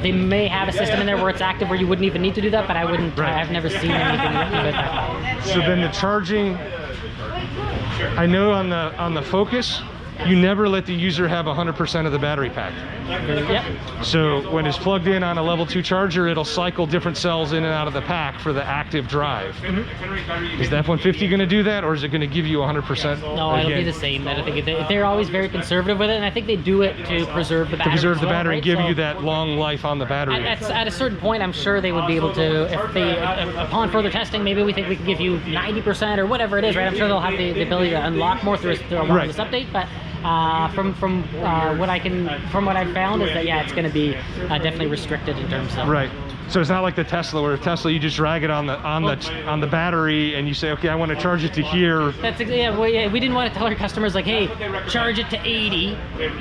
they may have a system in there where it's active where you wouldn't even need to do that, but I wouldn't. Right. I've never seen anything about that. So then the charging, I know on the Focus, you never let the user have 100% of the battery pack. Yep. So when it's plugged in on a level 2 charger, it'll cycle different cells in and out of the pack for the active drive. Is the F-150 going to do that, or is it going to give you 100%? No, it'll be the same. I think they're always very conservative with it, and I think they do it to preserve the battery. To preserve the as well, battery, right? give So you that long life on the battery. at a certain point, I'm sure they would be able to, if upon further testing, maybe we think we can give you 90% or whatever it is, right? I'm sure they'll have the ability to unlock more through Right. this update, but from what I've found is that it's going to be definitely restricted in terms of Right. So it's not like the Tesla, where Tesla you just drag it on the battery and you say, okay, I want to charge it to here. That's we didn't want to tell our customers like, hey, charge it to 80.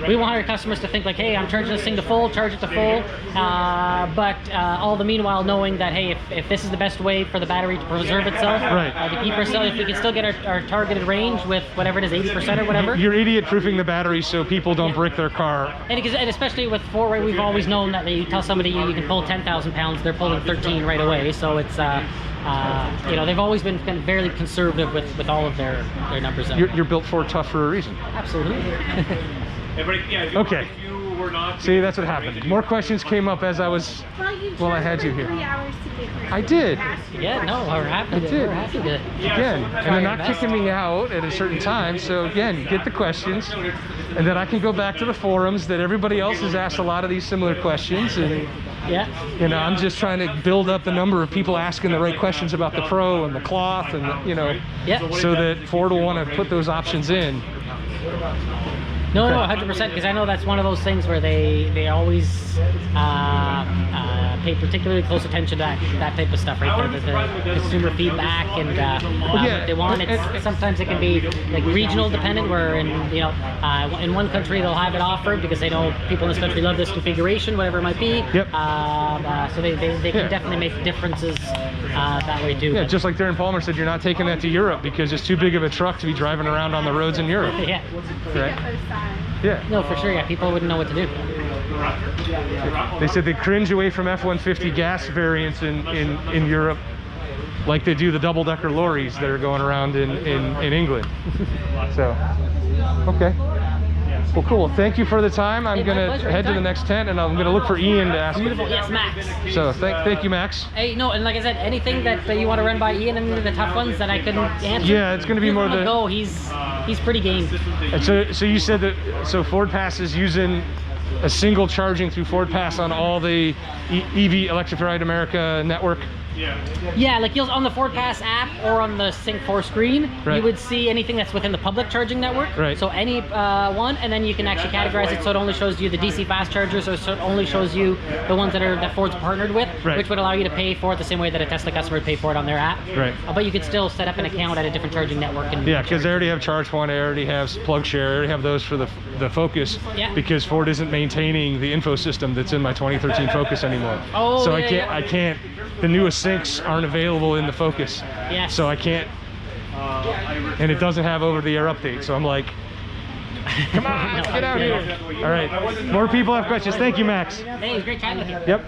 We want our customers to think like, hey, I'm charging this thing to full, charge it to full. But all the meanwhile knowing that, hey, if this is the best way for the battery to preserve itself, right. To keep ourselves, if we can still get our targeted range with whatever it is, 80% or whatever. You're idiot-proofing the battery so people don't brick their car. And especially with Ford, right, we've always known that you tell somebody you can pull 10,000 pounds, they're pulling 13 right away. So it's they've always been very conservative with all of their numbers. You're built Ford tough for a reason. Absolutely. Okay. See, that's what happened. More questions came up as I I had you here. 3 hours to get here. I did. Yeah, no, we're happy to. We're happy to. Again, and they're not kicking me out at a certain time. So again, you get the questions, and then I can go back to the forums that everybody else has asked a lot of these similar questions. And I'm just trying to build up the number of people asking the right questions about the Pro and the cloth, and so that Ford will want to put those options in. No, 100%, because I know that's one of those things where they always pay particularly close attention to that type of stuff, right? The consumer feedback and what they want. Sometimes it can be like regional dependent, where in one country they'll have it offered because they know people in this country love this configuration, whatever it might be. Yep. So they can definitely make differences that way too. Yeah, just like Darren Palmer said, you're not taking that to Europe because it's too big of a truck to be driving around on the roads in Europe. Yeah. Right. Yeah. No, for sure. Yeah, people wouldn't know what to do. They said they cringe away from F-150 gas variants in Europe, like they do the double-decker lorries that are going around in England. So, okay. Well, cool. Thank you for the time. I'm going to head to the next tent, and I'm going to look for Ian to ask. Beautiful. Yes, Max. So thank you, Max. Hey, no, and like I said, anything that you want to run by Ian, and the tough ones that I couldn't answer. Yeah, it's going to be more the. Go. He's pretty game. And so you said that Ford Pass is using a single charging through Ford Pass on all the EV Electrified America network. Yeah, like on the Ford Pass app or on the Sync 4 screen, right. You would see anything that's within the public charging network. Right. So any one, and then you can actually categorize it so it only shows you the DC fast chargers, or so it only shows you the ones that Ford's partnered with, right. Which would allow you to pay for it the same way that a Tesla customer would pay for it on their app. Right. But you could still set up an account at a different charging network. Yeah, because they already have ChargePoint, I already have PlugShare, I already have those for the Focus. Yeah. Because Ford isn't maintaining the info system that's in my 2013 Focus anymore. Oh, so yeah, I can't. The newest syncs aren't available in the Focus. Yes. So I can't. And it doesn't have over-the-air update. So I'm like, come on, let's get out here. All right. More people have questions. Thank you, Max. Hey, it was great chatting with you. Yep.